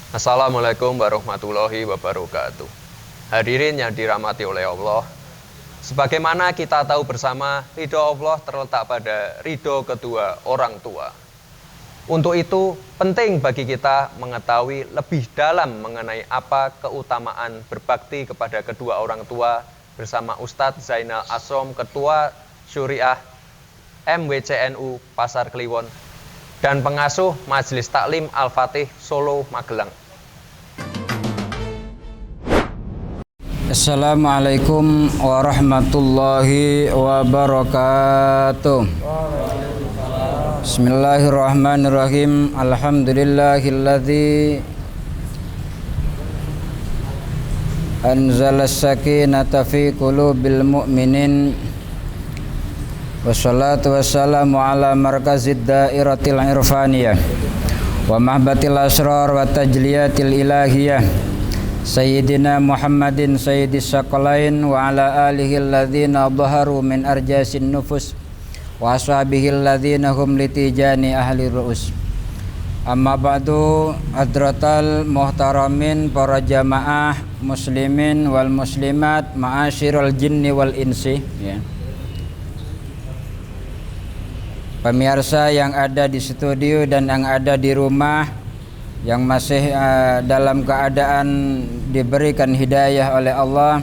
Assalamualaikum warahmatullahi wabarakatuh. Hadirin yang dirahmati oleh Allah, sebagaimana kita tahu bersama, ridho Allah terletak pada ridho kedua orang tua. Untuk itu, penting bagi kita mengetahui lebih dalam mengenai apa keutamaan berbakti kepada kedua orang tua bersama Ustadz Zainal Ashrom, Ketua Syuriah MWCNU Pasar Kliwon, dan pengasuh Majelis Taklim Al-Fatih Solo Magelang. Assalamualaikum warahmatullahi wabarakatuh. Bismillahirrahmanirrahim. Alhamdulillahilladzi anzala as-sakinata fi qulubil mu'minin. Wassalatu wassalamu ala markazid dairatil irfaniyah wa mahbatil asrar wa tajliyatil ilahiyah Sayyidina Muhammadin sayyidis saqalain wa ala alihi alladhina dhaharu min arjasin nufus wa ashabihi alladhina hum litijani ahli ru'us. Amma ba'du, hadratal muhtaramin para jamaah muslimin wal muslimat ma'asyiral jinni wal insi, ya. Pemirsa yang ada di studio dan yang ada di rumah, yang masih dalam keadaan diberikan hidayah oleh Allah,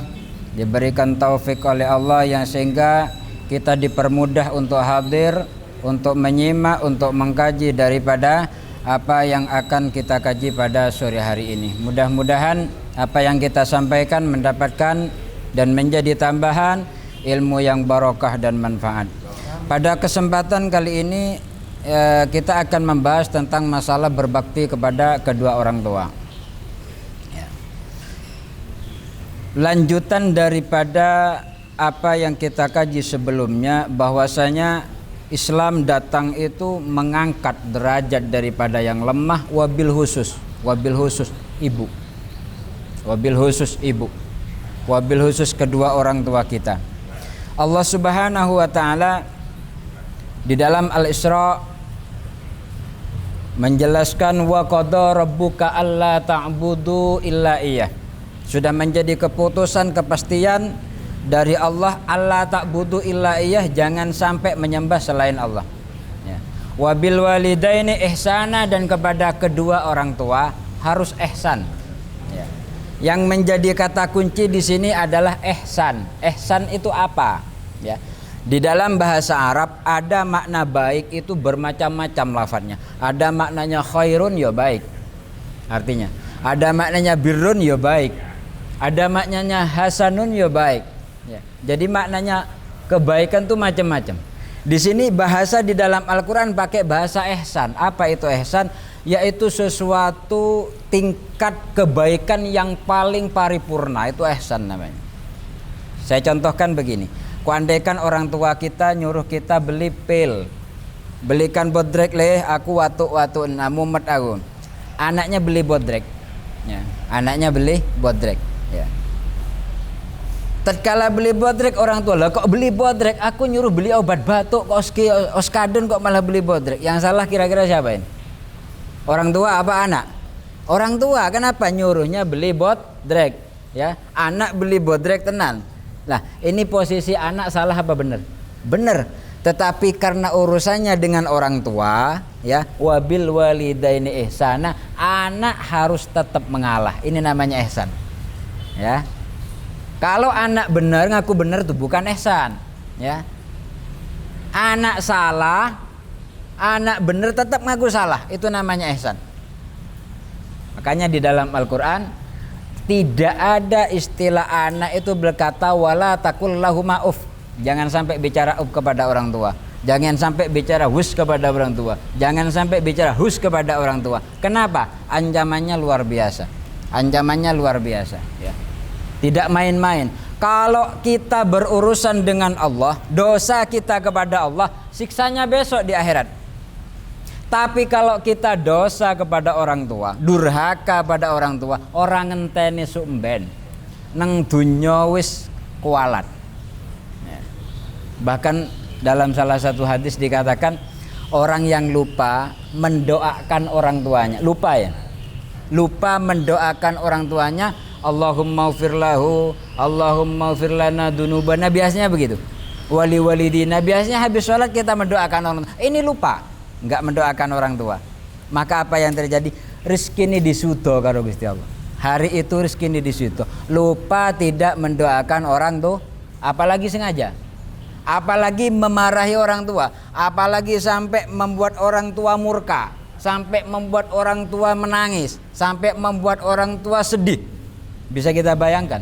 diberikan taufik oleh Allah, yang sehingga kita dipermudah untuk hadir, untuk menyimak, untuk mengkaji daripada apa yang akan kita kaji pada sore hari ini. Mudah-mudahan apa yang kita sampaikan mendapatkan dan menjadi tambahan ilmu yang barokah dan manfaat. Pada kesempatan kali ini kita akan membahas tentang masalah berbakti kepada kedua orang tua. Lanjutan daripada apa yang kita kaji sebelumnya, bahwasanya Islam datang itu mengangkat derajat daripada yang lemah, wabil khusus ibu, wabil khusus kedua orang tua kita. Allah Subhanahu wa ta'ala di dalam Al-Isra menjelaskan wa qada rabbuka alla ta'budu illa iyyah. Sudah menjadi keputusan, kepastian dari Allah, alla ta'budu illa iyyah, jangan sampai menyembah selain Allah, ya. Wa bil walidaini ihsana, dan kepada kedua orang tua harus ihsan, ya. Yang menjadi kata kunci di sini adalah ihsan. Ihsan itu apa, ya? Di dalam bahasa Arab ada makna baik itu bermacam-macam lafadznya. Ada maknanya khairun, ya baik, artinya. Ada maknanya birrun, ya baik. Ada maknanya hasanun, ya baik, ya. Jadi maknanya kebaikan itu macam-macam. Di sini bahasa di dalam Al-Quran pakai bahasa ihsan. Apa itu ihsan? Yaitu sesuatu tingkat kebaikan yang paling paripurna, itu ihsan namanya. Saya contohkan begini. Kuandaikan orang tua kita nyuruh kita beli pil, belikan bodrek leh, aku watu mumet aku. Anaknya beli bodrek, ya. Anaknya beli bodrek, ya. Tatkala beli bodrek, orang tua, lah kok beli bodrek? Aku nyuruh beli obat batuk, kok oskadon kok malah beli bodrek? Yang salah kira-kira siapa ini? Orang tua apa anak? Orang tua. Kenapa nyuruhnya beli bodrek, ya? Anak beli bodrek tenan. Nah, ini posisi anak salah apa benar? Benar. Tetapi karena urusannya dengan orang tua, ya, wabil walidaini ihsana, anak harus tetap mengalah. Ini namanya ihsan, ya. Kalau anak benar, ngaku benar itu bukan ihsan, ya. Anak salah, anak benar tetap ngaku salah, itu namanya ihsan. Makanya di dalam Al-Quran tidak ada istilah anak itu berkata wala taqul lahuma uf. Jangan sampai bicara uf kepada orang tua. Jangan sampai bicara hus kepada orang tua. Jangan sampai bicara hus kepada orang tua. Kenapa? Ancamannya luar biasa. Ancamannya luar biasa, ya. Tidak main-main. Kalau kita berurusan dengan Allah, dosa kita kepada Allah, siksanya besok di akhirat. Tapi kalau kita dosa kepada orang tua, durhaka pada orang tua, orang ngenteni sumben, neng dunya wis kualat, ya. Bahkan dalam salah satu hadis dikatakan orang yang lupa mendoakan orang tuanya, lupa, ya. lupa mendoakan orang tuanya, Allahumma ufir lahu, Allahumma ufir lana dunubana, biasanya begitu. Wali walidina, biasanya habis sholat kita mendoakan orang tua. Ini lupa, nggak mendoakan orang tua. Maka apa yang terjadi? Rezeki ini disuto karo Gusti Allah. Hari itu rezeki ini disuto. Lupa tidak mendoakan orang tua, apalagi sengaja. Apalagi memarahi orang tua, apalagi sampai membuat orang tua murka, sampai membuat orang tua menangis, sampai membuat orang tua sedih. Bisa kita bayangkan.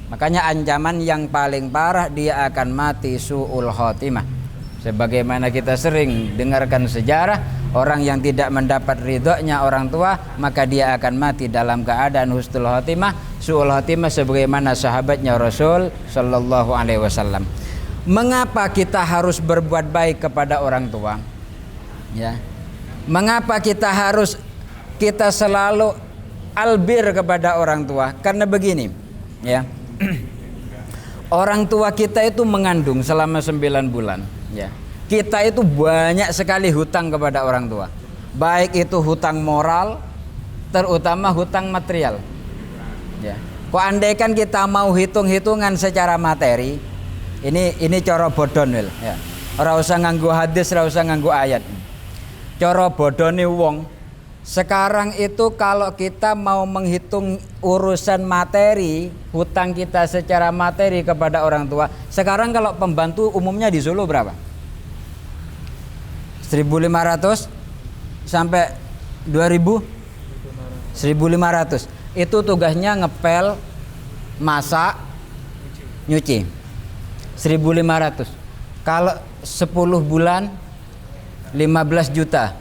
Makanya ancaman yang paling parah, dia akan mati su'ul khotimah. Sebagaimana kita sering dengarkan sejarah, orang yang tidak mendapat ridhonya orang tua, maka dia akan mati dalam keadaan husnul khotimah, su'ul khotimah, sebagaimana sahabatnya Rasul sallallahu alaihi wasallam. Mengapa kita harus berbuat baik kepada orang tua? Ya. Mengapa kita selalu albir kepada orang tua? Karena begini, ya. Orang tua kita itu mengandung selama 9 bulan, ya. Kita itu banyak sekali hutang kepada orang tua. Baik itu hutang moral, terutama hutang material. Ya. Kok andaikan kita mau hitung-hitungan secara materi, ini cara bodon wil, ya. Ora usah nganggo hadis, ora usah nganggo ayat. Cara bodone wong sekarang itu, kalau kita mau menghitung urusan materi, hutang kita secara materi kepada orang tua, sekarang kalau pembantu umumnya di Solo berapa? 1.500 sampai 2.000? 1.500. Itu tugasnya ngepel, masak, nyuci. 1.500. Kalau 10 bulan 15 juta.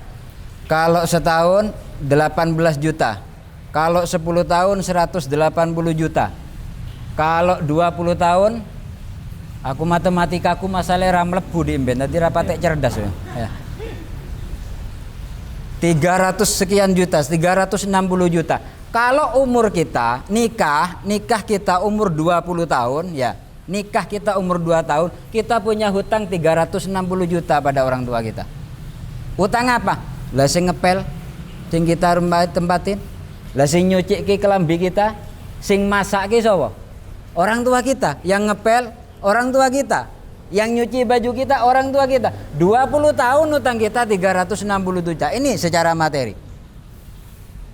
Kalau setahun 18 juta. Kalau 10 tahun 180 juta. Kalau 20 tahun, aku matematikaku masalah ra mlebu di imben, dadi ra patek cerdas ya. 300 sekian juta, 360 juta. Kalau umur kita nikah kita umur 20 tahun ya. Nikah kita umur 2 tahun, kita punya hutang 360 juta pada orang tua kita. Hutang apa? Lah sing ngepel, sing kita tempatin, lah sing nyuci ki kelambi kita, sing masak ki sapa? Orang tua kita. Yang ngepel orang tua kita, yang nyuci baju kita orang tua kita. 20 tahun utang kita 360 juta. Ini secara materi.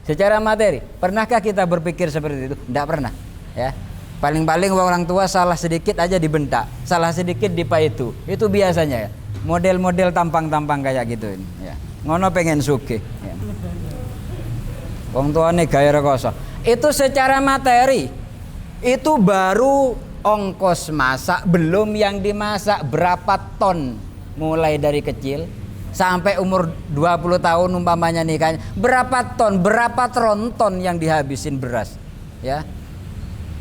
Secara materi, pernahkah kita berpikir seperti itu? Tidak pernah, ya. Paling-paling orang tua salah sedikit aja dibentak, salah sedikit dipaitu. Itu biasanya ya. Model-model tampang-tampang kayak gitu ini, ya. Ngono pengen sugih, ya. Wong tuane gawe rekoso. Itu secara materi. Itu baru ongkos masak, belum yang dimasak berapa ton mulai dari kecil sampai umur 20 tahun umpamanya nikahnya. Berapa ton, berapa tronton yang dihabisin beras, ya.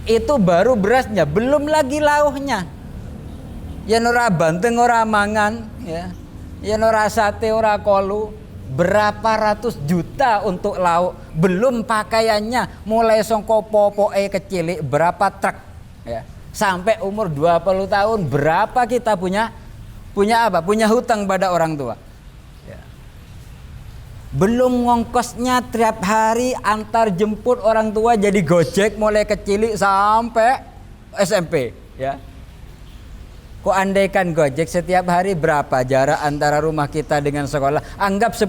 Itu baru berasnya, belum lagi lauhnya. Ya ora banteng ora mangan, ya. Ya ora sate ora kolu, berapa ratus juta untuk lauk, belum pakaiannya, mulai songko popoke kecil, berapa truk, ya. Sampai umur 20 tahun berapa kita punya apa? Punya hutang pada orang tua. Ya. Belum ngongkosnya tiap hari antar jemput orang tua, jadi gojek mulai kecil sampai SMP, ya. Kok andaikan gojek setiap hari berapa jarak antara rumah kita dengan sekolah? Anggap 10.000,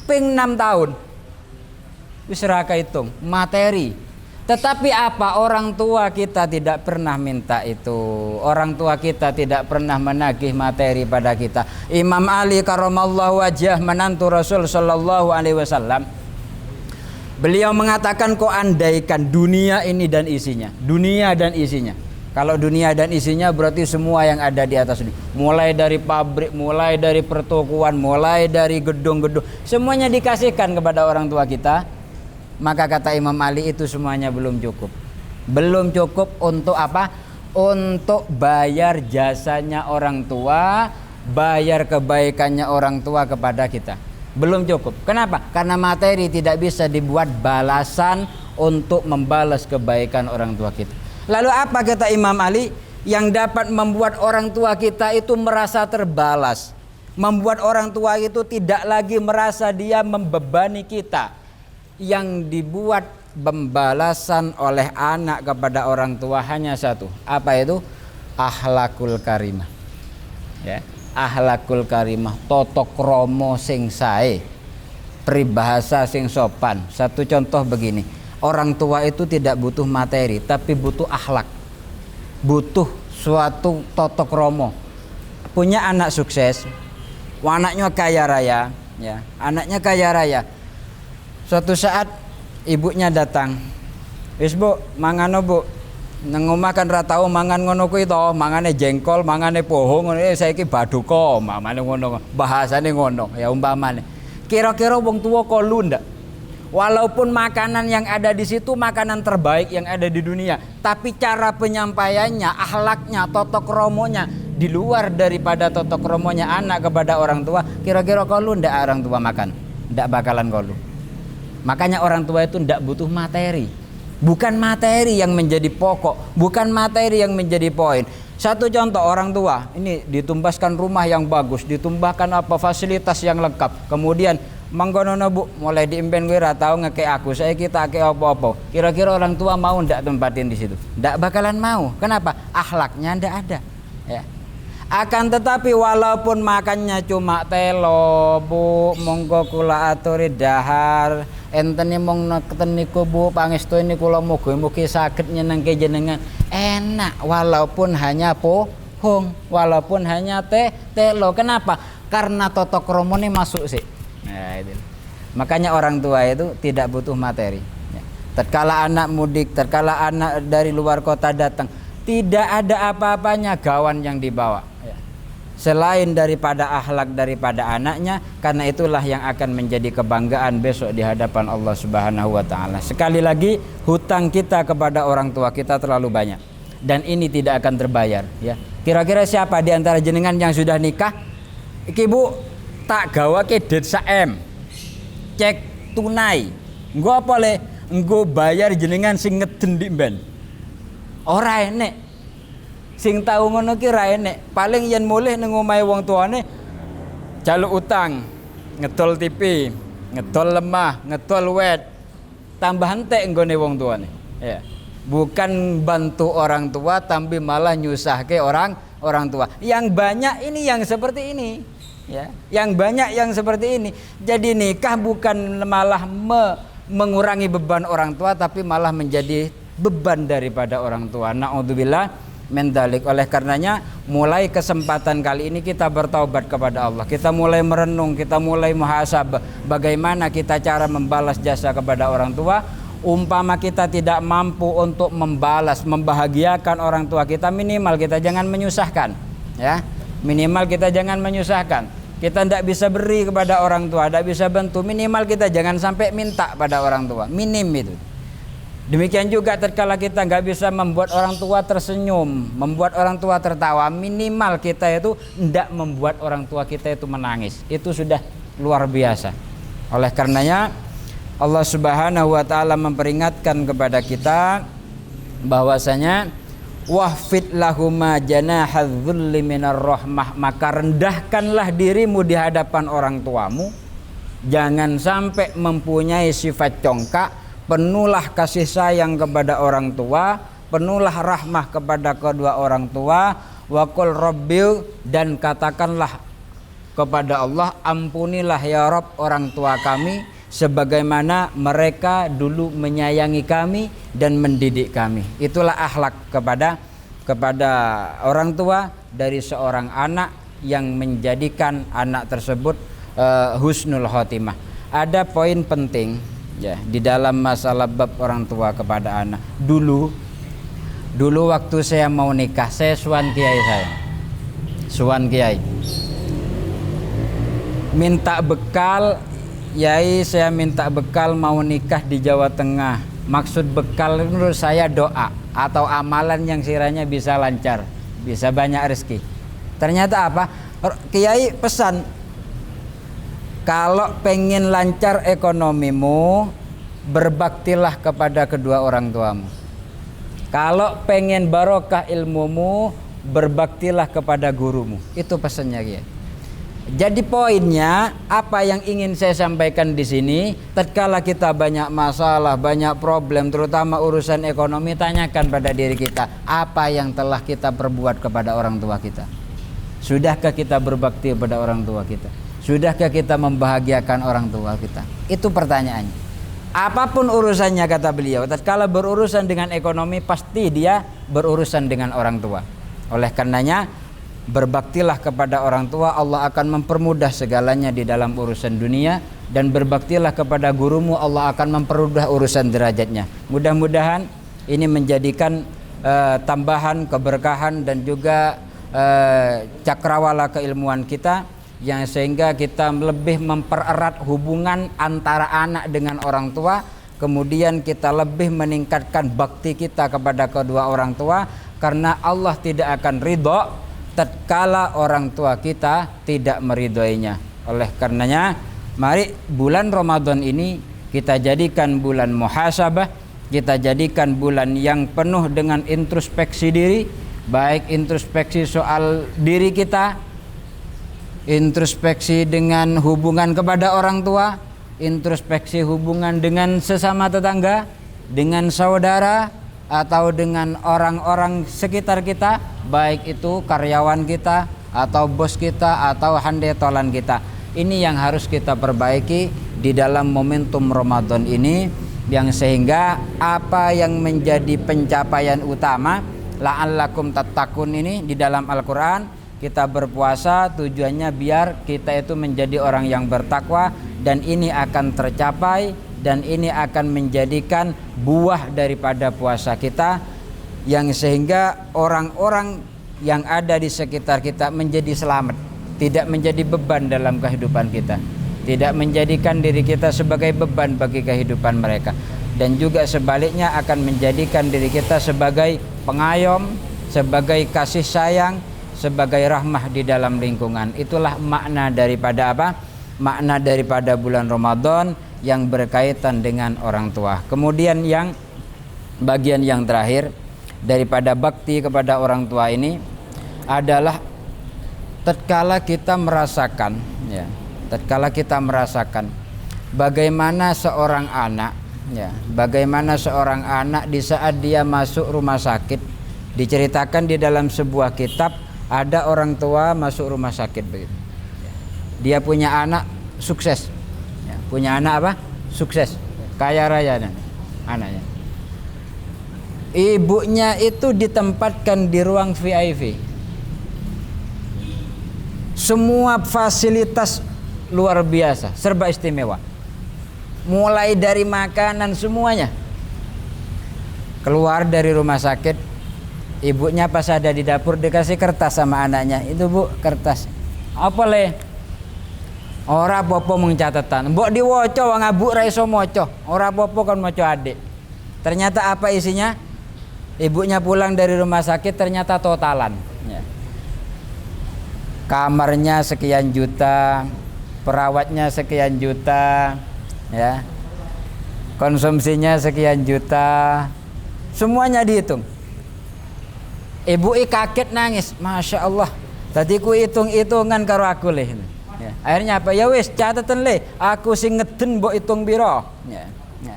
ping 6 tahun. Wis ra hitung materi. Tetapi apa, orang tua kita tidak pernah minta itu. Orang tua kita tidak pernah menagih materi pada kita. Imam Ali karramallahu wajhah, menantu Rasul sallallahu alaihi wasallam, beliau mengatakan, kok andaikan dunia ini dan isinya. Dunia dan isinya. Kalau dunia dan isinya berarti semua yang ada di atas dunia. Mulai dari pabrik, mulai dari pertokoan, mulai dari gedung-gedung, semuanya dikasihkan kepada orang tua kita. Maka kata Imam Ali, itu semuanya belum cukup. Belum cukup untuk apa? Untuk bayar jasanya orang tua, bayar kebaikannya orang tua kepada kita. Belum cukup. Kenapa? Karena materi tidak bisa dibuat balasan untuk membalas kebaikan orang tua kita. Lalu apa kata Imam Ali? Yang dapat membuat orang tua kita itu merasa terbalas, membuat orang tua itu tidak lagi merasa dia membebani kita, yang dibuat pembalasan oleh anak kepada orang tua hanya satu. Apa itu? Akhlakul karimah. Ya, akhlakul karimah, tata krama sing sae, peribahasa sing sopan. Satu contoh begini, orang tua itu tidak butuh materi, tapi butuh akhlak, butuh suatu tata krama. Punya anak sukses, anaknya kaya raya, ya, anaknya kaya raya. Suatu saat ibunya datang, wis bu, mangano bu, nang omah kan ra tau mangan ngono kuwi to, mangane jengkol, mangane pohong, saiki baduka, mamane ngono, bahasane ngono, ya umpamane. Kira-kira wong tuwa kolu ndak? Walaupun makanan yang ada di situ makanan terbaik yang ada di dunia, tapi cara penyampaiannya, akhlaknya, tata kramanya di luar daripada tata kramanya anak kepada orang tua, kira-kira kolu ndak orang tua makan? Ndak bakalan kolu. Makanya orang tua itu ndak butuh materi. Bukan materi yang menjadi pokok, bukan materi yang menjadi poin. Satu contoh, orang tua ini ditumbaskan rumah yang bagus, ditumbahkan apa fasilitas yang lengkap. Kemudian mangkono bu, mulai diimpen gue ratau ngekek aku, saya kita ke apa-apa. Kira-kira orang tua mau ndak tempatin di situ? Ndak bakalan mau. Kenapa? Akhlaknya ndak ada. Ya. Akan tetapi walaupun makannya cuma telo bu, monggo kula aturi dahar, enten mong nekten niku bu, pangestu ini kula mugi-mugi saged nyenengke jenengan, enak walaupun hanya pohong, walaupun hanya telo. Kenapa? Karena tata kramane masuk sih. Nah, itu. Makanya orang tua itu tidak butuh materi. Tatkala anak mudik, tatkala anak dari luar kota datang, tidak ada apa-apanya gawan yang dibawa. Selain daripada akhlak daripada anaknya, karena itulah yang akan menjadi kebanggaan besok di hadapan Allah Subhanahu wa taala. Sekali lagi, hutang kita kepada orang tua kita terlalu banyak dan ini tidak akan terbayar, ya. Kira-kira siapa di antara jenengan yang sudah nikah? Iki Bu, tak gawake det saem. Cek tunai. Engko apa le? Engko bayar jenengan sing ngeden dik mben. Ora enek. Sing tau ngono ki ra enek. Paling yen mulih ning omahe wong tuane jaluk utang, ngedol TV, ngedol lemah, ngedol wet. Tambah entek nggone wong tuane. Ya. Bukan bantu orang tua tapi malah nyusahke orang tua. Yang banyak ini yang seperti ini. Ya. Yang banyak yang seperti ini. Jadi nikah bukan malah mengurangi beban orang tua tapi malah menjadi beban daripada orang tua. Na'udzubillah mendalik. Oleh karenanya mulai kesempatan kali ini kita bertaubat kepada Allah, kita mulai merenung, kita mulai muhasabah bagaimana kita cara membalas jasa kepada orang tua. Umpama kita tidak mampu untuk membalas, membahagiakan orang tua kita, minimal kita jangan menyusahkan, ya, minimal kita jangan menyusahkan. Kita tidak bisa beri kepada orang tua, tidak bisa bantu, minimal kita jangan sampai minta pada orang tua, minim itu. Demikian juga tatkala kita nggak bisa membuat orang tua tersenyum, membuat orang tua tertawa, minimal kita itu tidak membuat orang tua kita itu menangis. Itu sudah luar biasa. Oleh karenanya Allah Subhanahu wa taala memperingatkan kepada kita bahwasanya wahfid lahuma janahadzulli minar rahmah, maka rendahkanlah dirimu di hadapan orang tuamu. Jangan sampai mempunyai sifat congkak. Penuhlah kasih sayang kepada orang tua, penuhlah rahmah kepada kedua orang tua. Wa qul rabbi, dan katakanlah kepada Allah, ampunilah ya Rabb orang tua kami sebagaimana mereka dulu menyayangi kami dan mendidik kami. Itulah akhlak kepada orang tua dari seorang anak yang menjadikan anak tersebut husnul khotimah. Ada poin penting, ya, di dalam masalah bab orang tua kepada anak. Dulu waktu saya mau nikah, saya suan kiai minta bekal. Yai, saya minta bekal mau nikah di Jawa Tengah. Maksud bekal menurut saya doa atau amalan yang kiranya bisa lancar, bisa banyak rezeki. Ternyata apa? Kiai pesan, kalau pengen lancar ekonomimu, berbaktilah kepada kedua orang tuamu. Kalau pengen barokah ilmumu, berbaktilah kepada gurumu. Itu pesannya, Kiai. Jadi poinnya apa yang ingin saya sampaikan di sini, tatkala kita banyak masalah, banyak problem, terutama urusan ekonomi, tanyakan pada diri kita, apa yang telah kita perbuat kepada orang tua kita? Sudahkah kita berbakti kepada orang tua kita? Sudahkah kita membahagiakan orang tua kita? Itu pertanyaannya. Apapun urusannya, kata beliau, tatkala berurusan dengan ekonomi, pasti dia berurusan dengan orang tua. Oleh karenanya, berbaktilah kepada orang tua, Allah akan mempermudah segalanya di dalam urusan dunia, dan berbaktilah kepada gurumu, Allah akan mempermudah urusan derajatnya. Mudah-mudahan ini menjadikan tambahan keberkahan dan juga cakrawala keilmuan kita, yang sehingga kita lebih mempererat hubungan antara anak dengan orang tua, kemudian kita lebih meningkatkan bakti kita kepada kedua orang tua, karena Allah tidak akan ridho tatkala orang tua kita tidak meridhoinya. Oleh karenanya, mari bulan Ramadan ini kita jadikan bulan muhasabah, kita jadikan bulan yang penuh dengan introspeksi diri, baik introspeksi soal diri kita, introspeksi dengan hubungan kepada orang tua, introspeksi hubungan dengan sesama tetangga, dengan saudara, atau dengan orang-orang sekitar kita, baik itu karyawan kita atau bos kita atau handetolan kita. Ini yang harus kita perbaiki di dalam momentum Ramadan ini, yang sehingga apa yang menjadi pencapaian utama la'allakum tattaqun ini di dalam Al-Quran, kita berpuasa tujuannya biar kita itu menjadi orang yang bertakwa, dan ini akan tercapai, dan ini akan menjadikan buah daripada puasa kita, yang sehingga orang-orang yang ada di sekitar kita menjadi selamat, tidak menjadi beban dalam kehidupan kita, tidak menjadikan diri kita sebagai beban bagi kehidupan mereka, dan juga sebaliknya akan menjadikan diri kita sebagai pengayom, sebagai kasih sayang, sebagai rahmah di dalam lingkungan. Itulah makna daripada apa? Makna daripada bulan Ramadan yang berkaitan dengan orang tua. Kemudian yang bagian yang terakhir daripada bakti kepada orang tua ini adalah tatkala kita merasakan, ya, tatkala kita merasakan bagaimana seorang anak, ya, bagaimana seorang anak di saat dia masuk rumah sakit. Diceritakan di dalam sebuah kitab, ada orang tua masuk rumah sakit begitu. Dia punya anak sukses. Punya anak apa? Sukses, kaya raya anaknya. Ibunya itu ditempatkan di ruang VIP. Semua fasilitas luar biasa, serba istimewa. Mulai dari makanan semuanya. Keluar dari rumah sakit, ibunya pas ada di dapur dikasih kertas sama anaknya. Itu bu, kertas. Apa le? Ora popo mengcatatan, mbok diwoco wong abuk ra iso maca. Ora popo kan maca adik. Ternyata apa isinya? Ibunya pulang dari rumah sakit ternyata totalan, ya. Kamarnya sekian juta, perawatnya sekian juta, ya. Konsumsinya sekian juta. Semuanya dihitung. Ibu kaget nangis, Masya Allah. Tadi ku hitung-hitungan karo aku leh. Ya. Akhirnya apa? Ya wis catatan le, aku sing ngeden mbok hitung piro. Ya. Ya.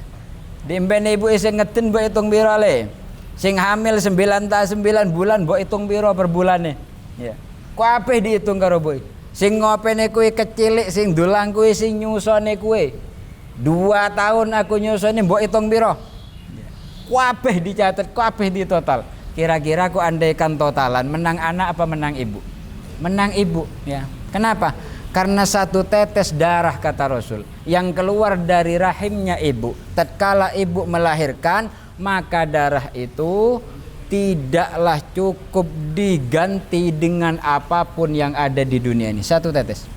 Dimbene ibu sing ngeden mbok hitung piro le. Sing hamil 9 bulan mbok hitung piro per bulane. Ya. Kabeh dihitung karo boy. Sing ngopene kuwi kecilik, sing dulang kuwi, sing nyusone kuwi 2 tahun aku nyusone mbok hitung piro. Ya. Kabeh dicatat, kabeh ditotal. Kira-kira aku andaikan totalan, menang anak apa menang ibu? Menang ibu, ya. Kenapa? Karena satu tetes darah, kata Rasul, yang keluar dari rahimnya ibu tatkala ibu melahirkan, maka darah itu tidaklah cukup diganti dengan apapun yang ada di dunia ini. Satu tetes.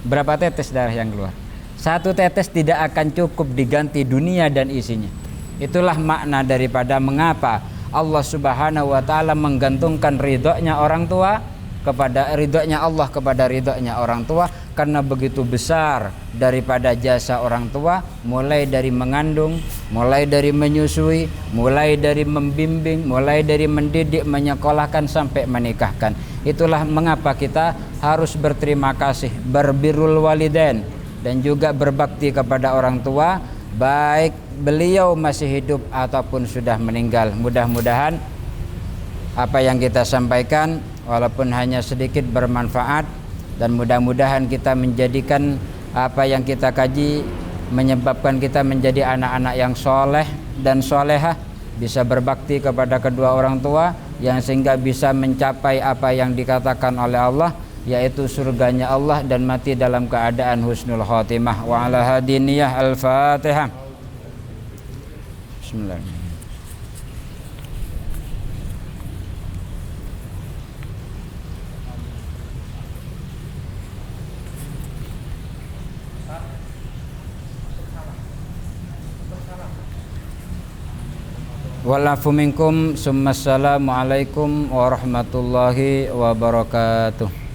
Berapa tetes darah yang keluar? Satu tetes tidak akan cukup diganti dunia dan isinya. Itulah makna daripada mengapa Allah Subhanahu wa ta'ala menggantungkan ridhonya orang tua kepada ridhonya Allah, kepada ridhonya orang tua, karena begitu besar daripada jasa orang tua, mulai dari mengandung, mulai dari menyusui, mulai dari membimbing, mulai dari mendidik, menyekolahkan sampai menikahkan. Itulah mengapa kita harus berterima kasih, berbirrul walidain, dan juga berbakti kepada orang tua, baik beliau masih hidup ataupun sudah meninggal. Mudah-mudahan apa yang kita sampaikan walaupun hanya sedikit bermanfaat, dan mudah-mudahan kita menjadikan apa yang kita kaji menyebabkan kita menjadi anak-anak yang soleh dan solehah, bisa berbakti kepada kedua orang tua, yang sehingga bisa mencapai apa yang dikatakan oleh Allah, yaitu surganya Allah dan mati dalam keadaan husnul khotimah. Wa ala hadiniyah al-Fatihah. Bismillahirrahmanirrahim. Walafu minkum, summa assalamu alaikum warahmatullahi wabarakatuh.